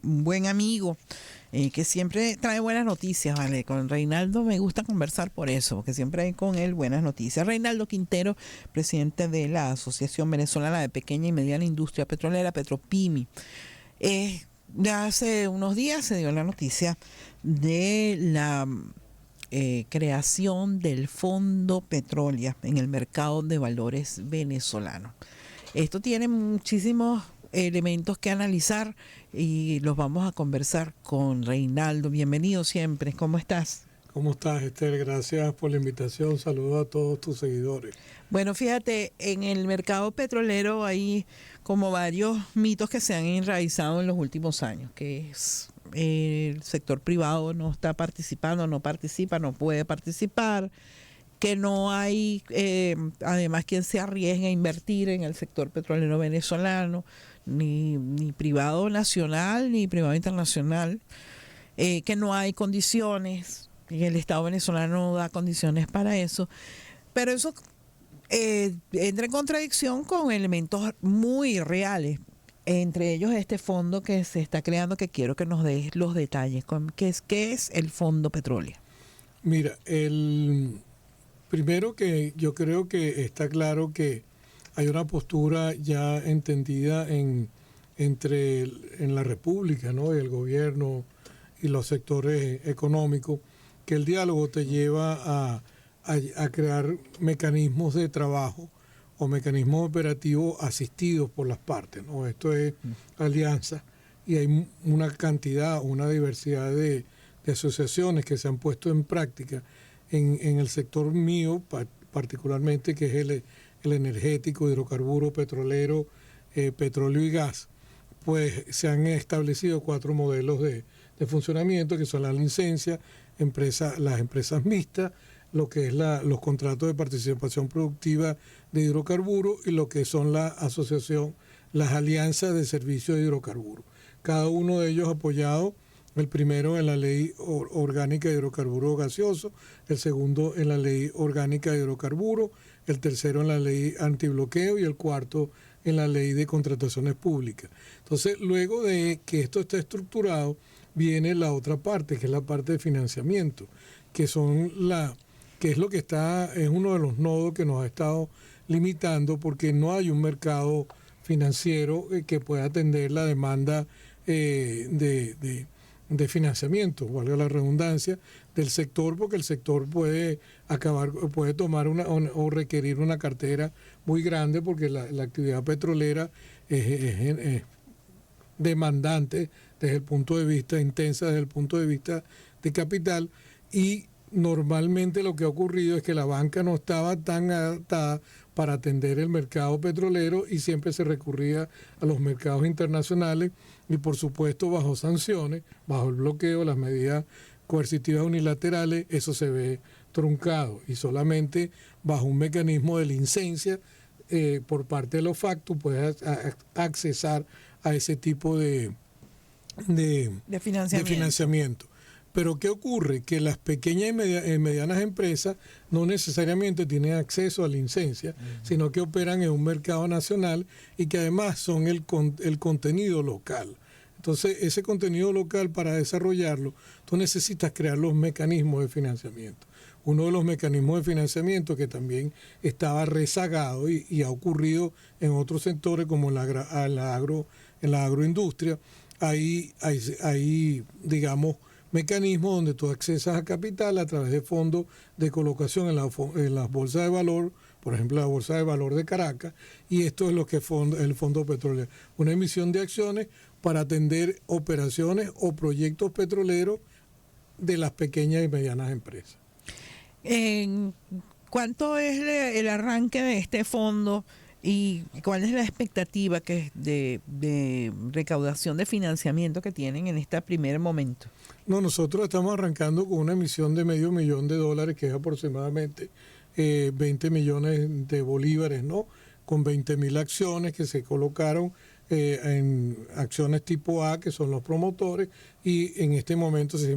un buen amigo que siempre trae buenas noticias, ¿vale? Con Reinaldo me gusta conversar por eso, porque siempre hay con él buenas noticias. Reinaldo Quintero, presidente de la Asociación Venezolana de Pequeña y Mediana Industria Petrolera, Petropimi. Ya hace unos días se dio la noticia de la creación del Fondo Petrolia en el mercado de valores venezolano. Esto tiene muchísimos elementos que analizar y los vamos a conversar con Reinaldo. Bienvenido siempre. ¿Cómo estás? ¿Cómo estás, Esther? Gracias por la invitación. Saludos a todos tus seguidores. Bueno, fíjate, en el mercado petrolero hay como varios mitos que se han enraizado en los últimos años, que es el sector privado no está participando, no participa, no puede participar, que no hay, además, quien se arriesgue a invertir en el sector petrolero venezolano, ni privado nacional ni privado internacional, que no hay condiciones, y el Estado venezolano no da condiciones para eso, pero eso entra en contradicción con elementos muy reales, entre ellos este fondo que se está creando, que quiero que nos des los detalles. ¿Qué es el Fondo Petrolia? Mira, primero que yo creo que está claro que hay una postura ya entendida en la República, ¿no? Y el gobierno y los sectores económicos, que el diálogo te lleva a crear mecanismos de trabajo o mecanismos operativos asistidos por las partes, ¿no? Esto es alianza, y hay una cantidad, una diversidad de asociaciones que se han puesto en práctica en el sector mío, particularmente, que es el energético, hidrocarburo, petrolero, petróleo y gas. Pues se han establecido 4 modelos de funcionamiento, que son la licencia, las empresas mixtas, lo que es los contratos de participación productiva de hidrocarburos, y lo que son la asociación, las alianzas de servicios de hidrocarburos. Cada uno de ellos apoyado, el primero en la Ley Orgánica de Hidrocarburos Gaseosos, el segundo en la Ley Orgánica de Hidrocarburos, el tercero en la Ley Antibloqueo y el cuarto en la Ley de Contrataciones Públicas. Entonces, luego de que esto está estructurado, viene la otra parte, que es la parte de financiamiento, que es lo que es uno de los nodos que nos ha estado limitando, porque no hay un mercado financiero que pueda atender la demanda de financiamiento, valga la redundancia, del sector, porque el sector puede tomar o requerir una cartera muy grande, porque la actividad petrolera es demandante desde el punto de vista, intensa desde el punto de vista de capital, y normalmente lo que ha ocurrido es que la banca no estaba tan adaptada para atender el mercado petrolero, y siempre se recurría a los mercados internacionales, y por supuesto bajo sanciones, bajo el bloqueo, las medidas coercitivas unilaterales, eso se ve truncado, y solamente bajo un mecanismo de licencia por parte de los factos puedes accesar a ese tipo de financiamiento. Pero ¿qué ocurre? Que las pequeñas y medianas empresas no necesariamente tienen acceso a licencia, sino que operan en un mercado nacional, y que además son el contenido local. Entonces, ese contenido local, para desarrollarlo, tú necesitas crear los mecanismos de financiamiento. Uno de los mecanismos de financiamiento que también estaba rezagado y ha ocurrido en otros sectores, como en la agroindustria, hay digamos, mecanismos donde tú accesas a capital a través de fondos de colocación en las bolsas de valor, por ejemplo la Bolsa de Valor de Caracas, y esto es lo que es el Fondo Petrolero, una emisión de acciones para atender operaciones o proyectos petroleros de las pequeñas y medianas empresas. ¿Cuánto es el arranque de este fondo y cuál es la expectativa que de recaudación de financiamiento que tienen en este primer momento? No, nosotros estamos arrancando con una emisión de $500,000, que es aproximadamente 20 millones de bolívares, ¿no? Con 20.000 acciones que se colocaron en acciones tipo A, que son los promotores, y en este momento ya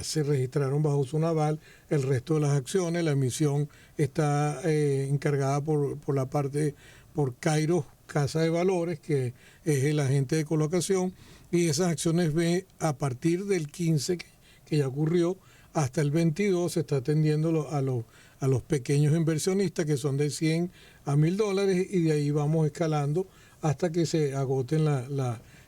se registraron bajo su naval el resto de las acciones. La emisión está encargada por Kairos Casa de Valores, que es el agente de colocación, y esas acciones B a partir del 15, que ya ocurrió, hasta el 22 se está atendiendo a los pequeños inversionistas, que son de 100 a $1,000, y de ahí vamos escalando hasta que se agoten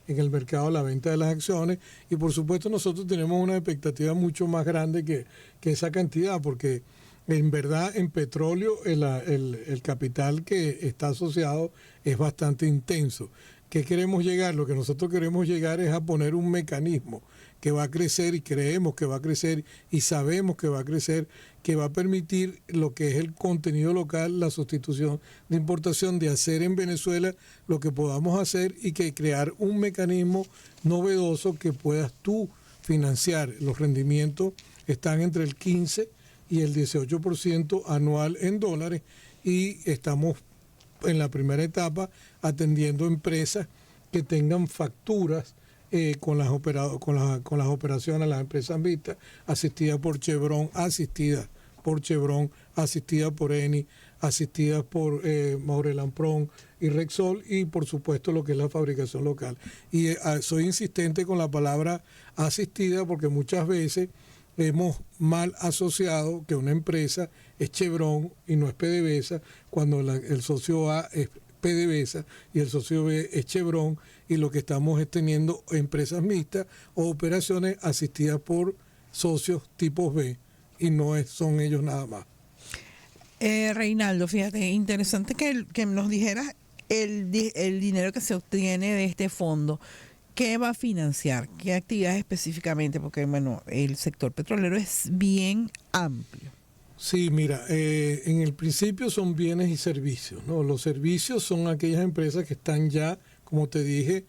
en el mercado la venta de las acciones. Y por supuesto nosotros tenemos una expectativa mucho más grande que esa cantidad, porque en verdad en petróleo el capital que está asociado es bastante intenso. ¿Qué queremos llegar? Lo que nosotros queremos llegar es a poner un mecanismo que va a crecer, y creemos que va a crecer y sabemos que va a crecer, que va a permitir lo que es el contenido local, la sustitución de importación, de hacer en Venezuela lo que podamos hacer, y que crear un mecanismo novedoso que puedas tú financiar. Los rendimientos están entre el 15 y el 18% anual en dólares, y estamos en la primera etapa atendiendo empresas que tengan facturas con las operaciones, las empresas mixtas, asistidas por Chevron, asistidas por Eni, asistidas por Maurel&Prom y Rexol, y por supuesto lo que es la fabricación local. Y soy insistente con la palabra asistida, porque muchas veces hemos mal asociado que una empresa es Chevron y no es PDVSA, cuando el socio A es PDVSA y el socio B es Chevron, y lo que estamos es teniendo empresas mixtas o operaciones asistidas por socios tipos B, y no son ellos nada más. Reinaldo, fíjate, interesante que nos dijeras el dinero que se obtiene de este fondo. ¿Qué va a financiar? ¿Qué actividades específicamente? Porque, bueno, el sector petrolero es bien amplio. Sí, mira, en el principio son bienes y servicios, ¿no? Los servicios son aquellas empresas que están ya, como te dije,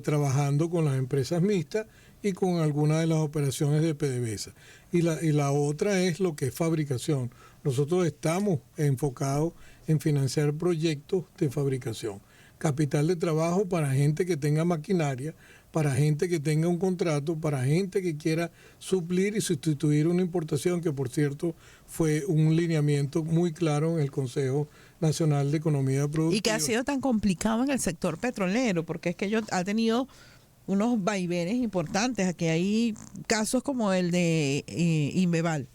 trabajando con las empresas mixtas y con algunas de las operaciones de PDVSA. Y la otra es lo que es fabricación. Nosotros estamos enfocados en financiar proyectos de fabricación. Capital de trabajo para gente que tenga maquinaria, para gente que tenga un contrato, para gente que quiera suplir y sustituir una importación, que por cierto fue un lineamiento muy claro en el Consejo Nacional de Economía Productiva. Y que ha sido tan complicado en el sector petrolero, porque es que ellos ha tenido unos vaivenes importantes. Aquí hay casos como el de Inveval,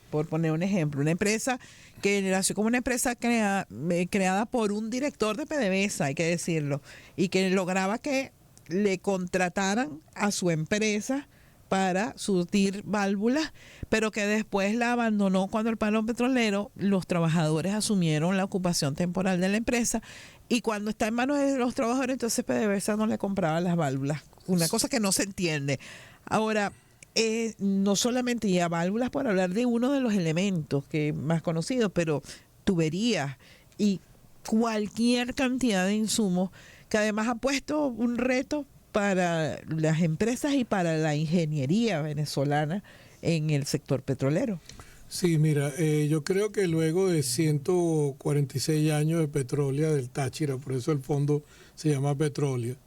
por poner un ejemplo, una empresa que nació como una empresa creada por un director de PDVSA, hay que decirlo, y que lograba que le contrataran a su empresa para surtir válvulas, pero que después la abandonó cuando el paro petrolero, los trabajadores asumieron la ocupación temporal de la empresa, y cuando está en manos de los trabajadores, entonces PDVSA no le compraba las válvulas, una cosa que no se entiende. Ahora, no solamente ya válvulas, por hablar de uno de los elementos que más conocidos, pero tuberías y cualquier cantidad de insumos, que además ha puesto un reto para las empresas y para la ingeniería venezolana en el sector petrolero. Sí, mira, yo creo que luego de 146 años de Petrolia del Táchira, por eso el fondo se llama Petrolia,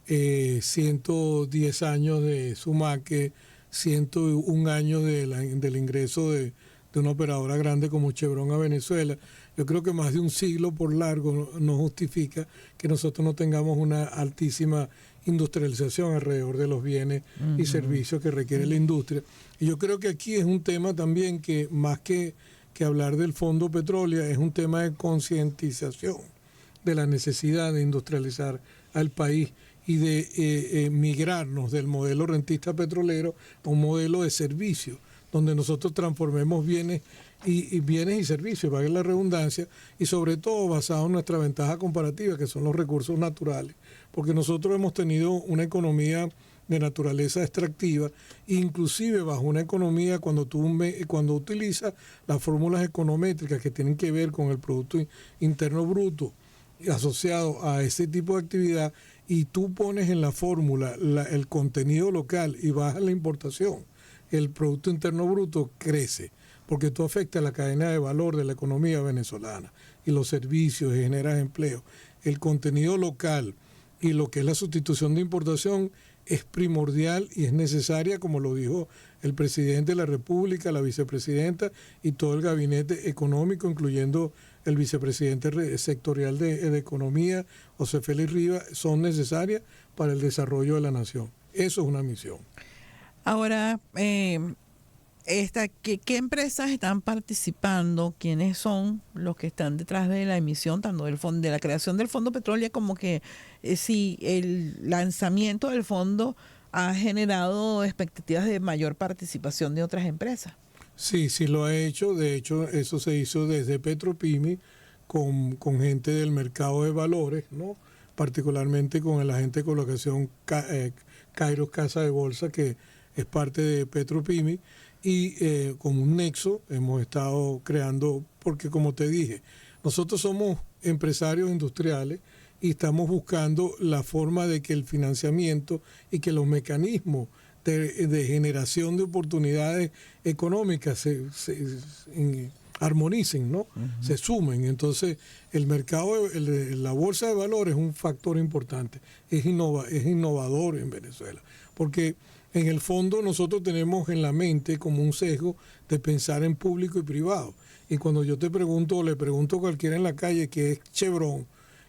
110 años de Sumaque, 101 años del ingreso de una operadora grande como Chevron a Venezuela, yo creo que más de un siglo por largo no justifica que nosotros no tengamos una altísima industrialización alrededor de los bienes y servicios que requiere la industria. Y yo creo que aquí es un tema también que, más que hablar del Fondo Petrolia, es un tema de concientización de la necesidad de industrializar al país y de migrarnos del modelo rentista petrolero a un modelo de servicio, donde nosotros transformemos bienes y servicios, valga la redundancia, y sobre todo basado en nuestra ventaja comparativa, que son los recursos naturales, porque nosotros hemos tenido una economía de naturaleza extractiva, inclusive bajo una economía cuando utilizas las fórmulas econométricas que tienen que ver con el Producto Interno Bruto asociado a ese tipo de actividad, y tú pones en la fórmula el contenido local y bajas la importación, el Producto Interno Bruto crece, porque tú afectas la cadena de valor de la economía venezolana y los servicios, y generas empleo. El contenido local y lo que es la sustitución de importación es primordial y es necesaria, como lo dijo el presidente de la República, la vicepresidenta y todo el gabinete económico, incluyendo del vicepresidente sectorial de Economía, José Félix Rivas, son necesarias para el desarrollo de la nación. Eso es una misión. Ahora, ¿qué empresas están participando? ¿Quiénes son los que están detrás de la emisión, tanto del fondo, de la creación del Fondo Petróleo, como que si el lanzamiento del fondo ha generado expectativas de mayor participación de otras empresas? Sí, sí lo ha hecho. De hecho, eso se hizo desde Petropimi con gente del mercado de valores, ¿no? Particularmente con el agente de colocación Kairos Casa de Bolsa, que es parte de Petropimi, y como un nexo hemos estado creando, porque como te dije, nosotros somos empresarios industriales y estamos buscando la forma de que el financiamiento y que los mecanismos de generación de oportunidades económicas se armonicen, ¿no? Se sumen. Entonces, el mercado, la bolsa de valores es un factor importante, es innovador en Venezuela, porque en el fondo nosotros tenemos en la mente como un sesgo de pensar en público y privado. Y cuando yo te pregunto, o le pregunto a cualquiera en la calle qué es Chevron,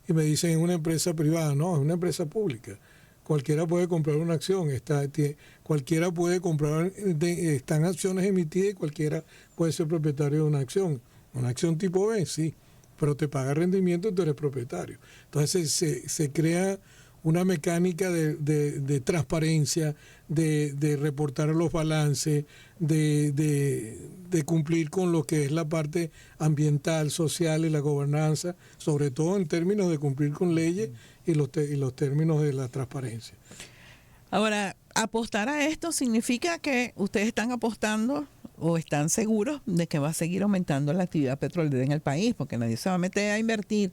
y me dicen es una empresa privada, no, es una empresa pública. Cualquiera puede comprar una acción, cualquiera puede comprar, están acciones emitidas y cualquiera puede ser propietario de una acción. Una acción tipo B, sí, pero te paga rendimiento y tú eres propietario. Entonces se crea una mecánica de transparencia, de reportar los balances, de cumplir con lo que es la parte ambiental, social y la gobernanza, sobre todo en términos de cumplir con leyes y los términos de la transparencia. Ahora, apostar a esto significa que ustedes están apostando o están seguros de que va a seguir aumentando la actividad petrolera en el país, porque nadie se va a meter a invertir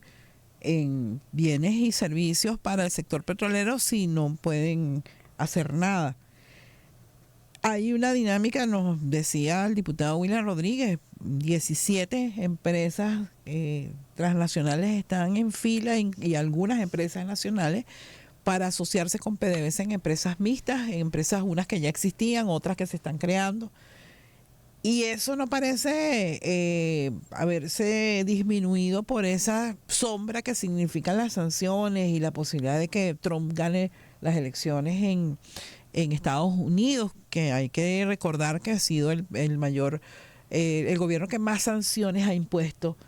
en bienes y servicios para el sector petrolero si no pueden hacer nada. Hay una dinámica, nos decía el diputado William Rodríguez, 17 empresas transnacionales están en fila y algunas empresas nacionales para asociarse con PDVSA en empresas mixtas, en empresas unas que ya existían, otras que se están creando. Y eso no parece haberse disminuido por esa sombra que significan las sanciones y la posibilidad de que Trump gane las elecciones en Estados Unidos, que hay que recordar que ha sido el mayor, el gobierno que más sanciones ha impuesto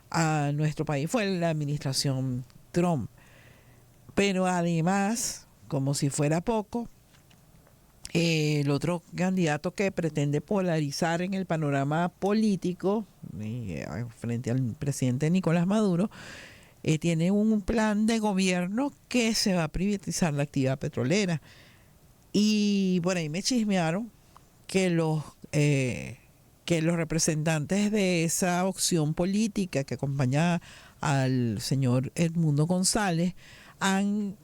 a nuestro país fue la administración Trump. Pero además, como si fuera poco, el otro candidato que pretende polarizar en el panorama político frente al presidente Nicolás Maduro tiene un plan de gobierno que se va a privatizar la actividad petrolera. Y por ahí me chismearon que los representantes de esa opción política que acompaña al señor Edmundo González han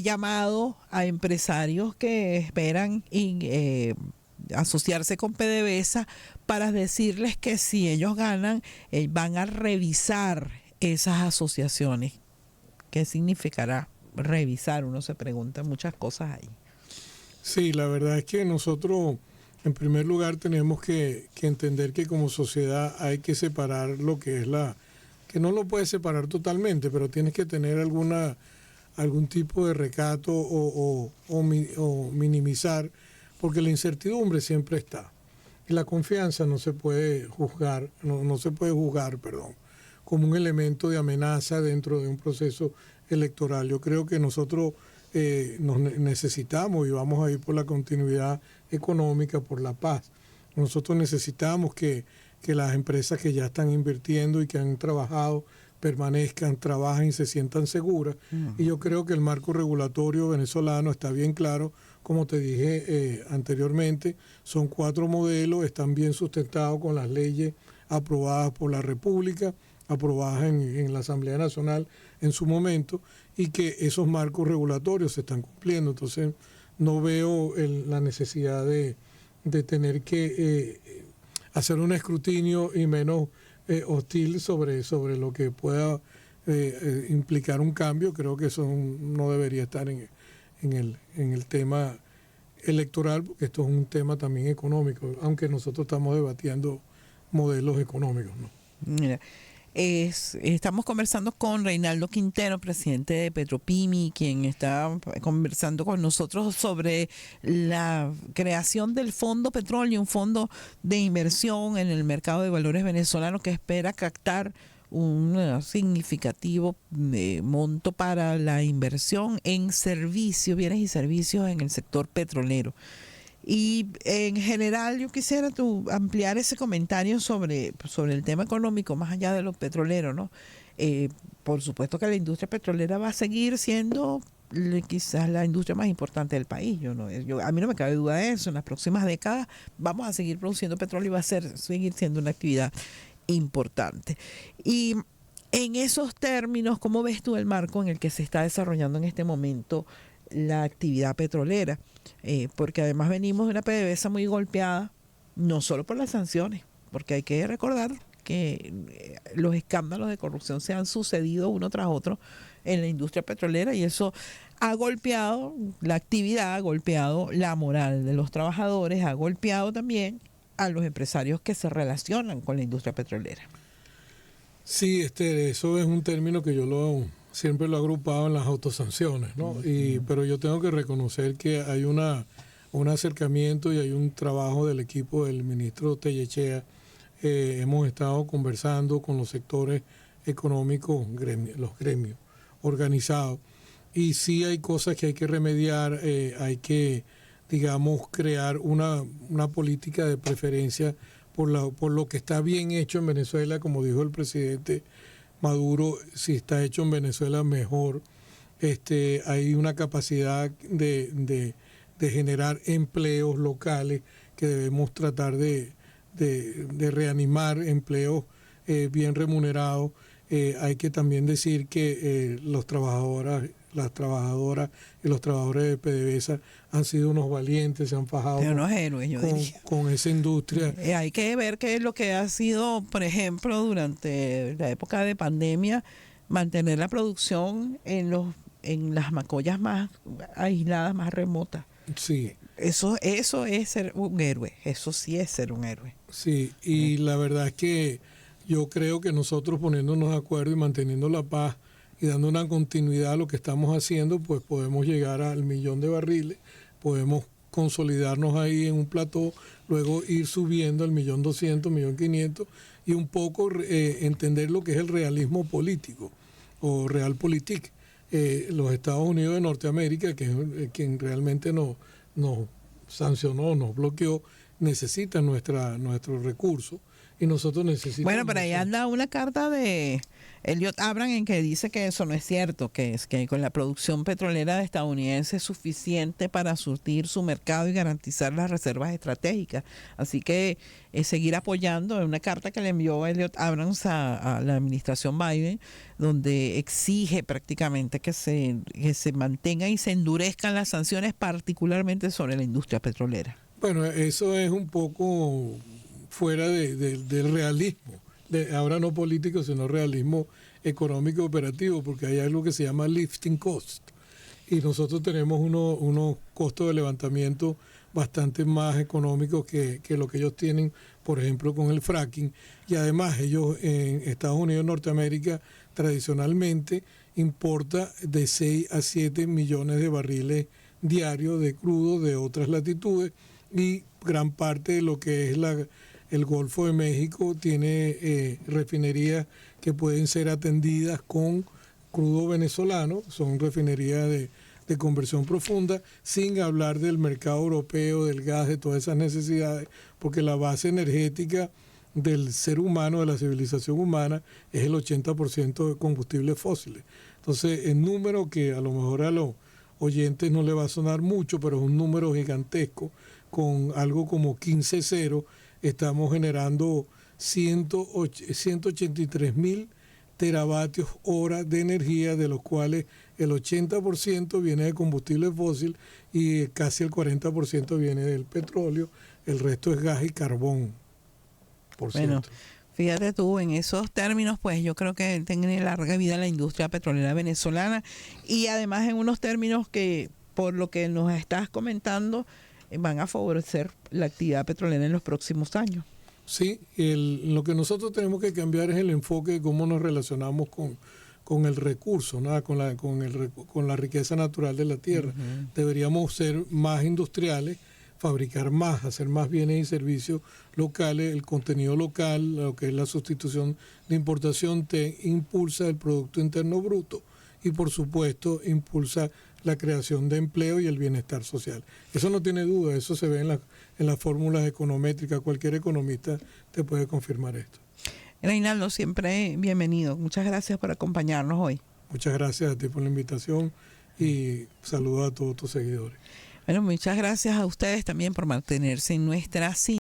llamado a empresarios que esperan asociarse con PDVSA para decirles que si ellos ganan, van a revisar esas asociaciones. ¿Qué significará revisar? Uno se pregunta muchas cosas ahí. Sí, la verdad es que nosotros, en primer lugar, tenemos que entender que como sociedad hay que separar lo que es que no lo puedes separar totalmente, pero tienes que tener algún tipo de recato o minimizar, porque la incertidumbre siempre está. Y la confianza no se puede juzgar, no se puede juzgar, como un elemento de amenaza dentro de un proceso electoral. Yo creo que nosotros nos necesitamos y vamos a ir por la continuidad económica, por la paz. Nosotros necesitamos que las empresas que ya están invirtiendo y que han trabajado permanezcan, trabajen y se sientan seguras. Y yo creo que el marco regulatorio venezolano está bien claro, como te dije anteriormente, son 4 modelos, están bien sustentados con las leyes aprobadas por la República, aprobadas en la Asamblea Nacional en su momento, y que esos marcos regulatorios se están cumpliendo. Entonces no veo la necesidad de tener que hacer un escrutinio y menos hostil sobre lo que pueda implicar un cambio. Creo que eso no debería estar en el tema electoral, porque esto es un tema también económico, aunque nosotros estamos debatiendo modelos económicos, ¿no? Mira, Estamos conversando con Reinaldo Quintero, presidente de Petropimi, quien está conversando con nosotros sobre la creación del Fondo Petróleo, un fondo de inversión en el mercado de valores venezolano que espera captar un significativo monto para la inversión en servicios, bienes y servicios en el sector petrolero. Y en general yo quisiera ampliar ese comentario sobre el tema económico, más allá de lo petrolero, ¿no? Por supuesto que la industria petrolera va a seguir siendo quizás la industria más importante del país. A mí no me cabe duda de eso. En las próximas décadas vamos a seguir produciendo petróleo y va a seguir siendo una actividad importante. Y en esos términos, ¿cómo ves tú el marco en el que se está desarrollando en este momento la actividad petrolera? Porque además venimos de una PDVSA muy golpeada, no solo por las sanciones, porque hay que recordar que los escándalos de corrupción se han sucedido uno tras otro en la industria petrolera y eso ha golpeado la actividad, ha golpeado la moral de los trabajadores, ha golpeado también a los empresarios que se relacionan con la industria petrolera. Sí, eso es un término que yo siempre lo he agrupado en las autosanciones, ¿no? Pero yo tengo que reconocer que hay un acercamiento y hay un trabajo del equipo del ministro Tellechea. Hemos estado conversando con los sectores económicos, los gremios organizados, y sí hay cosas que hay que remediar, hay que, digamos, crear una política de preferencia por lo que está bien hecho en Venezuela, como dijo el presidente Maduro, si está hecho en Venezuela mejor. Hay una capacidad de generar empleos locales que debemos tratar de reanimar, empleos bien remunerados. Hay que también decir que las trabajadoras y los trabajadores de PDVSA han sido unos valientes, se han fajado unos héroes, con esa industria. Hay que ver qué es lo que ha sido, por ejemplo, durante la época de pandemia, mantener la producción en las macollas más aisladas, más remotas. Sí. Eso es ser un héroe, eso sí es ser un héroe. Sí, y la verdad es que yo creo que nosotros poniéndonos de acuerdo y manteniendo la paz y dando una continuidad a lo que estamos haciendo, pues podemos llegar al 1.000.000 de barriles, podemos consolidarnos ahí en un plató, luego ir subiendo al 1.200.000, 1.500.000 y un poco entender lo que es el realismo político o realpolitik. Los Estados Unidos de Norteamérica, que es quien realmente nos sancionó, nos bloqueó, necesitan nuestros recursos y nosotros necesitamos. Bueno, pero ahí anda una carta de Elliot Abrams en que dice que eso no es cierto, que con la producción petrolera estadounidense es suficiente para surtir su mercado y garantizar las reservas estratégicas. Así que seguir apoyando en una carta que le envió Elliot Abrams a la administración Biden, donde exige prácticamente que se mantengan y se endurezcan las sanciones, particularmente sobre la industria petrolera. Bueno, eso es un poco fuera del realismo, ahora no político, sino realismo económico operativo, porque hay algo que se llama lifting cost. Y nosotros tenemos unos costos de levantamiento bastante más económicos que lo que ellos tienen, por ejemplo, con el fracking. Y además ellos en Estados Unidos, Norteamérica, tradicionalmente importa de 6 a 7 millones de barriles diarios de crudo de otras latitudes, y gran parte de lo que es el Golfo de México tiene refinerías que pueden ser atendidas con crudo venezolano, son refinerías de conversión profunda, sin hablar del mercado europeo, del gas, de todas esas necesidades, porque la base energética del ser humano, de la civilización humana, es el 80% de combustibles fósiles. Entonces, el número que a lo mejor a los oyentes no le va a sonar mucho, pero es un número gigantesco, con algo como 15 estamos generando 183.000 teravatios hora de energía, de los cuales el 80% viene de combustible fósil y casi el 40% viene del petróleo, el resto es gas y carbón, por bueno, cierto. Fíjate tú, en esos términos, pues yo creo que tiene larga vida la industria petrolera venezolana y además en unos términos que, por lo que nos estás comentando, van a favorecer la actividad petrolera en los próximos años. Sí, lo que nosotros tenemos que cambiar es el enfoque de cómo nos relacionamos con el recurso, ¿no? con la riqueza natural de la tierra. Ujú. Deberíamos ser más industriales, fabricar más, hacer más bienes y servicios locales. El contenido local, lo que es la sustitución de importación, te impulsa el Producto Interno Bruto y, por supuesto, impulsa la creación de empleo y el bienestar social. Eso no tiene duda, eso se ve en las fórmulas econométricas. Cualquier economista te puede confirmar esto. Reinaldo, siempre bienvenido. Muchas gracias por acompañarnos hoy. Muchas gracias a ti por la invitación y saludos a todos tus seguidores. Bueno, muchas gracias a ustedes también por mantenerse en nuestra